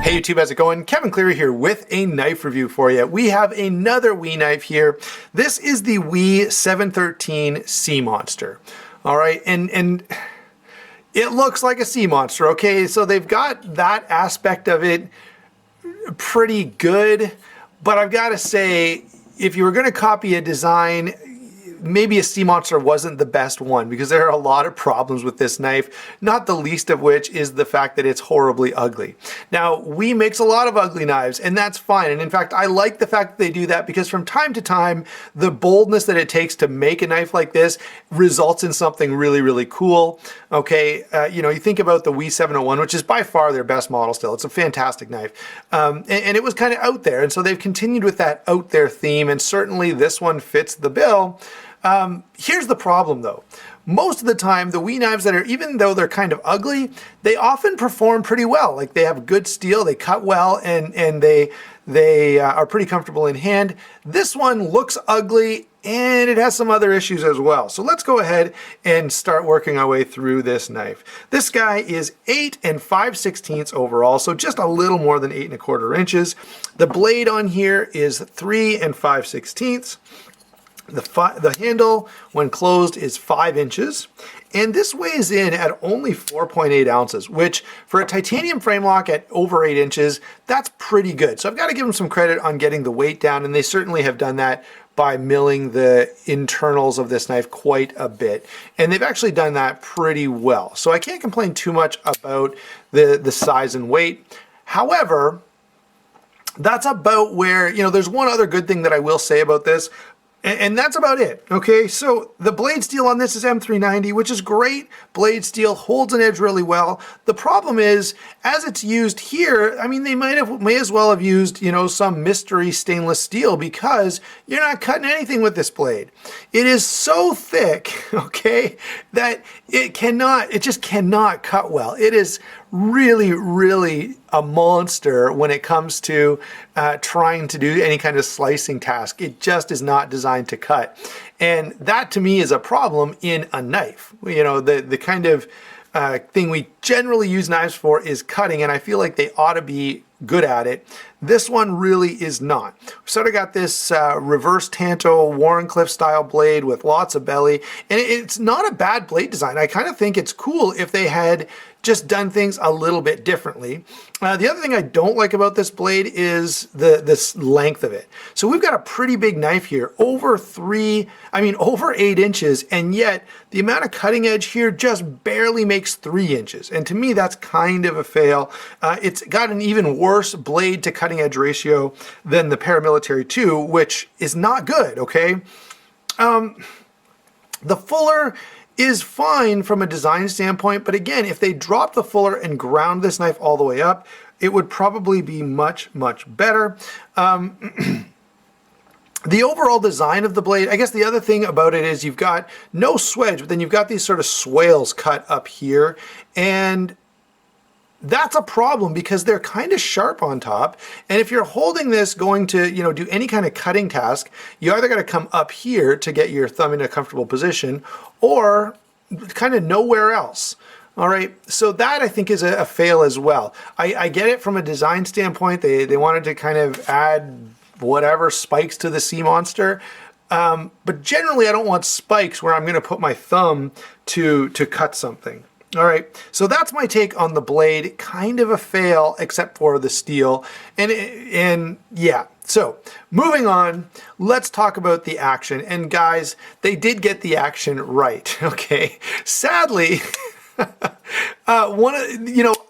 Hey YouTube, how's it going? Kevin Cleary here with a knife review for you. We have another WE knife here. This is the WE 713 Sea Monster. All right, and it looks like a sea monster, okay? So they've got that aspect of it pretty good, but I've got to say, if you were going to copy a design, maybe a sea monster wasn't the best one, because there are a lot of problems with this knife, not the least of which is the fact that it's horribly ugly. Now, WE makes a lot of ugly knives, and that's fine. And in fact, I like the fact that they do that, because from time to time, the boldness that it takes to make a knife like this results in something really, really cool. Okay, you know, you think about the WE 701, which is by far their best model still. It's a fantastic knife. And it was kind of out there, and so they've continued with that out there theme, and certainly this one fits the bill. Here's the problem though. Most of the time, the WE knives that are, even though they're kind of ugly, they often perform pretty well. Like, they have good steel, they cut well, and they are pretty comfortable in hand. This one looks ugly, and it has some other issues as well. So let's go ahead and start working our way through this knife. This guy is 8 5/16 overall, so just a little more than 8 1/4 inches. The blade on here is 3 5/16. The handle, when closed, is 5 inches, and this weighs in at only 4.8 ounces, which for a titanium frame lock at over 8 inches, that's pretty good. So I've got to give them some credit on getting the weight down, and they certainly have done that by milling the internals of this knife quite a bit. And they've actually done that pretty well. So I can't complain too much about the size and weight. However, that's about where, you know, there's one other good thing that I will say about this, and that's about it, okay? So the blade steel on this is M390, which is great. Blade steel holds an edge really well. The problem is, as it's used here, I mean, they may as well have used, you know, some mystery stainless steel, because you're not cutting anything with this blade. It is so thick, okay, that it just cannot cut well. It is really, really a monster when it comes to trying to do any kind of slicing task. It just is not designed to cut. And that to me is a problem in a knife. You know, the kind of thing we generally use knives for is cutting, and I feel like they ought to be good at it. This one really is not. We sort of got this reverse Tanto Wharncliffe style blade with lots of belly, and it's not a bad blade design. I kind of think it's cool if they had just done things a little bit differently. The other thing I don't like about this blade is this length of it. So we've got a pretty big knife here, over 8 inches, and yet the amount of cutting edge here just barely makes 3 inches. And to me, that's kind of a fail. It's got an even worse blade to cutting edge ratio than the Paramilitary 2, which is not good, okay? The fuller is fine from a design standpoint, but again, if they dropped the fuller and ground this knife all the way up, it would probably be much, much better. The overall design of the blade, I guess the other thing about it is you've got no swedge, but then you've got these sort of swales cut up here, and that's a problem because they're kind of sharp on top. And if you're holding this going to, you know, do any kind of cutting task, you either got to come up here to get your thumb in a comfortable position, or kind of nowhere else. All right, so that I think is a fail as well. I get it from a design standpoint. They wanted to kind of add whatever spikes to the Sea Monster. But generally I don't want spikes where I'm going to put my thumb to cut something. All right, so that's my take on the blade. Kind of a fail, except for the steel. And yeah, so moving on, let's talk about the action. And guys, they did get the action right, okay? Sadly,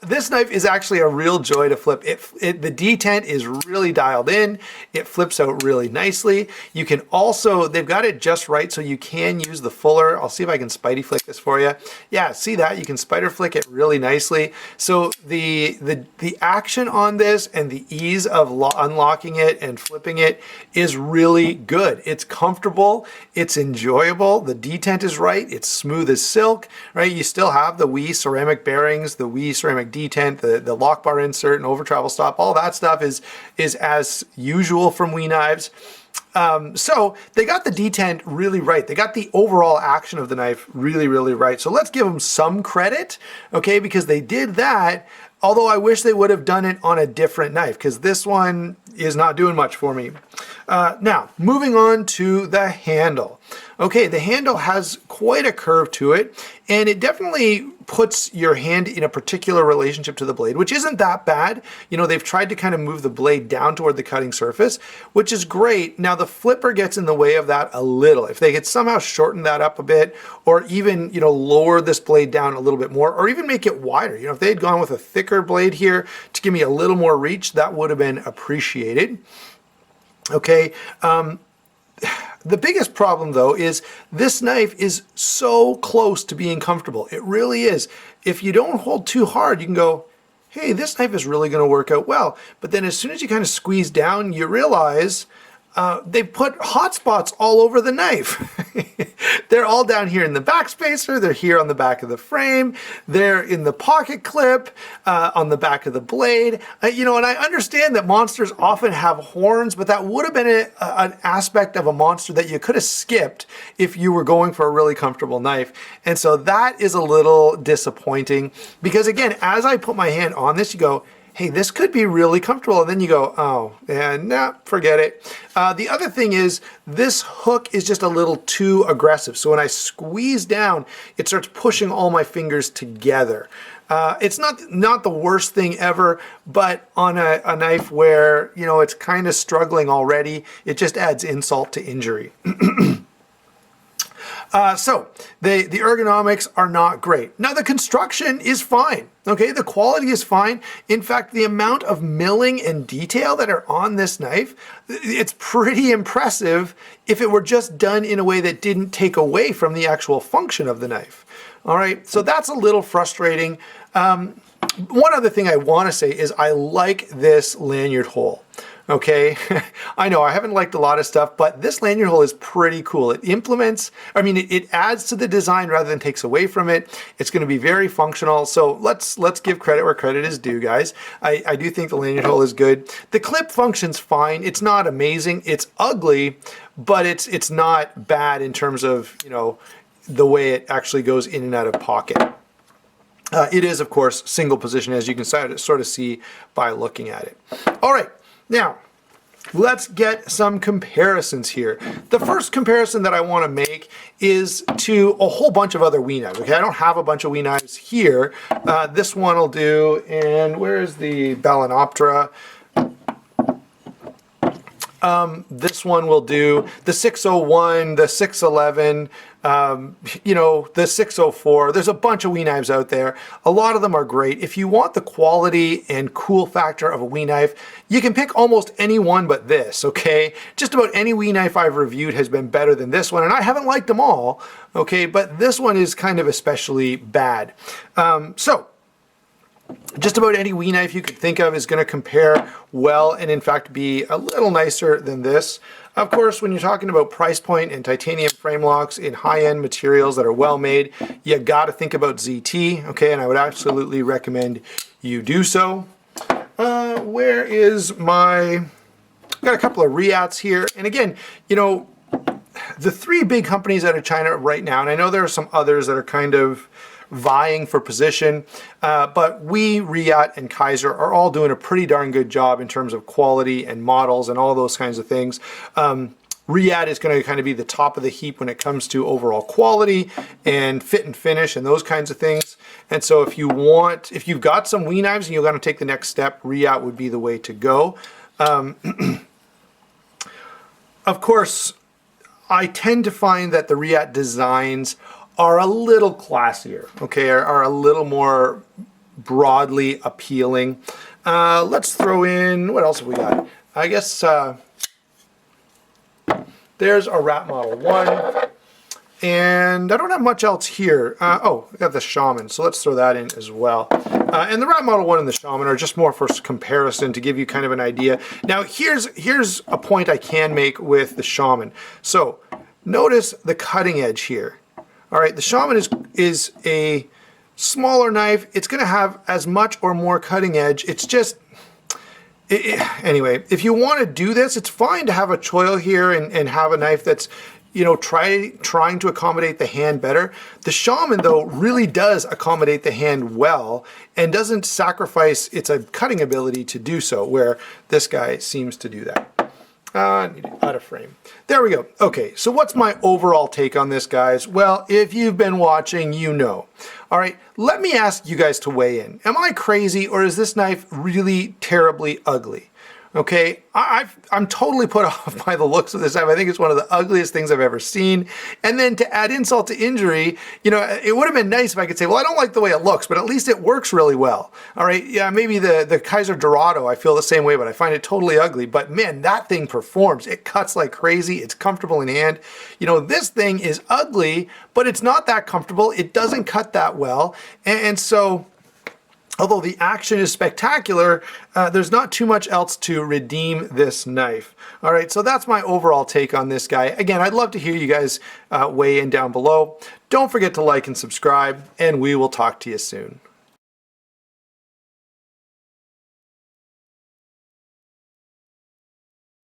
this knife is actually a real joy to flip. The detent is really dialed in. It flips out really nicely. You can also, they've got it just right so you can use the fuller. I'll see if I can spidey flick this for you. Yeah, see that? You can spider flick it really nicely. So the action on this and the ease of unlocking it and flipping it is really good. It's comfortable. It's enjoyable. The detent is right. It's smooth as silk, right? You still have the WE ceramic bearings, the WE ceramic detent, the lock bar insert and over travel stop. All that stuff is as usual from WE knives. So they got the detent really right. They got the overall action of the knife really, really right. So let's give them some credit, okay, because they did that. Although I wish they would have done it on a different knife, because this one is not doing much for me. Now, moving on to the handle. Okay, the handle has quite a curve to it, and it definitely puts your hand in a particular relationship to the blade, which isn't that bad. You know, they've tried to kind of move the blade down toward the cutting surface, which is great. Now, the flipper gets in the way of that a little. If they could somehow shorten that up a bit, or even, you know, lower this blade down a little bit more, or even make it wider. You know, if they had gone with a thicker blade here to give me a little more reach, that would have been appreciated. Okay, the biggest problem though is this knife is so close to being comfortable. It really is. If you don't hold too hard, you can go, hey, this knife is really going to work out well. But then as soon as you kind of squeeze down, you realize they put hot spots all over the knife. They're all down here in the back spacer. They're here on the back of the frame. They're in the pocket clip, on the back of the blade. You know, and I understand that monsters often have horns, but that would have been an aspect of a monster that you could have skipped if you were going for a really comfortable knife. And so that is a little disappointing, because again, as I put my hand on this, you go, hey, this could be really comfortable. And then you go, oh, yeah, nah, forget it. The other thing is this hook is just a little too aggressive. So when I squeeze down, it starts pushing all my fingers together. It's not the worst thing ever, but on a knife where, you know, it's kind of struggling already, it just adds insult to injury. So the ergonomics are not great. Now the construction is fine. Okay, the quality is fine. In fact, the amount of milling and detail that are on this knife, it's pretty impressive if it were just done in a way that didn't take away from the actual function of the knife. All right, so that's a little frustrating. One other thing I want to say is I like this lanyard hole. Okay, I know I haven't liked a lot of stuff, but this lanyard hole is pretty cool. It implements, I mean, it adds to the design rather than takes away from it. It's going to be very functional. So let's give credit where credit is due, guys. I do think the lanyard hole is good. The clip functions fine. It's not amazing. It's ugly, but it's not bad in terms of, you know, the way it actually goes in and out of pocket. It is, of course, single position, as you can sort of see by looking at it. All right. Now, let's get some comparisons here. The first comparison that I want to make is to a whole bunch of other WE knives. Okay, I don't have a bunch of WE knives here. This one will do, and where's the Balanoptera? This one will do, the 601, the 611, you know, the 604. There's a bunch of WE knives out there. A lot of them are great. If you want the quality and cool factor of a WE knife, you can pick almost any one but this, okay? Just about any WE knife I've reviewed has been better than this one, and I haven't liked them all, okay? But this one is kind of especially bad. Just about any WE knife you could think of is going to compare well and in fact be a little nicer than this. Of course, when you're talking about price point and titanium frame locks in high-end materials that are well made, you got to think about ZT, okay? And I would absolutely recommend you do so. Where is my... I've got a couple of Reats here. And again, you know, the three big companies out of China right now, and I know there are some others that are kind of vying for position, but WE, Reat, and Kizer are all doing a pretty darn good job in terms of quality and models and all those kinds of things. Reat is going to kind of be the top of the heap when it comes to overall quality and fit and finish and those kinds of things. And so if you've got some WE knives and you're going to take the next step, Reat would be the way to go. Of course, I tend to find that the Reat designs are a little classier, okay, are a little more broadly appealing. Let's throw in, what else have we got? I guess there's a Rat Model 1, and I don't have much else here. Oh, we got the Shaman, so let's throw that in as well. And the Rat Model 1 and the Shaman are just more for comparison to give you kind of an idea. Now, here's a point I can make with the Shaman. So, notice the cutting edge here. All right, the Shaman is a smaller knife. It's going to have as much or more cutting edge. It's just, anyway, if you want to do this, it's fine to have a choil here and have a knife that's, you know, trying to accommodate the hand better. The Shaman, though, really does accommodate the hand well and doesn't sacrifice its cutting ability to do so, where this guy seems to do that. Need it out of frame. There we go. Okay, so what's my overall take on this, guys? Well, if you've been watching, you know. All right, let me ask you guys to weigh in. Am I crazy, or is this knife really terribly ugly? Okay, I'm totally put off by the looks of this knife. I think it's one of the ugliest things I've ever seen. And then to add insult to injury, you know, it would have been nice if I could say, well, I don't like the way it looks, but at least it works really well. All right, yeah, maybe the Kaiser Dorado, I feel the same way, but I find it totally ugly. But man, that thing performs. It cuts like crazy. It's comfortable in hand. You know, this thing is ugly, but it's not that comfortable. It doesn't cut that well. And so, although the action is spectacular, there's not too much else to redeem this knife. All right, so that's my overall take on this guy. Again, I'd love to hear you guys weigh in down below. Don't forget to like and subscribe, and we will talk to you soon.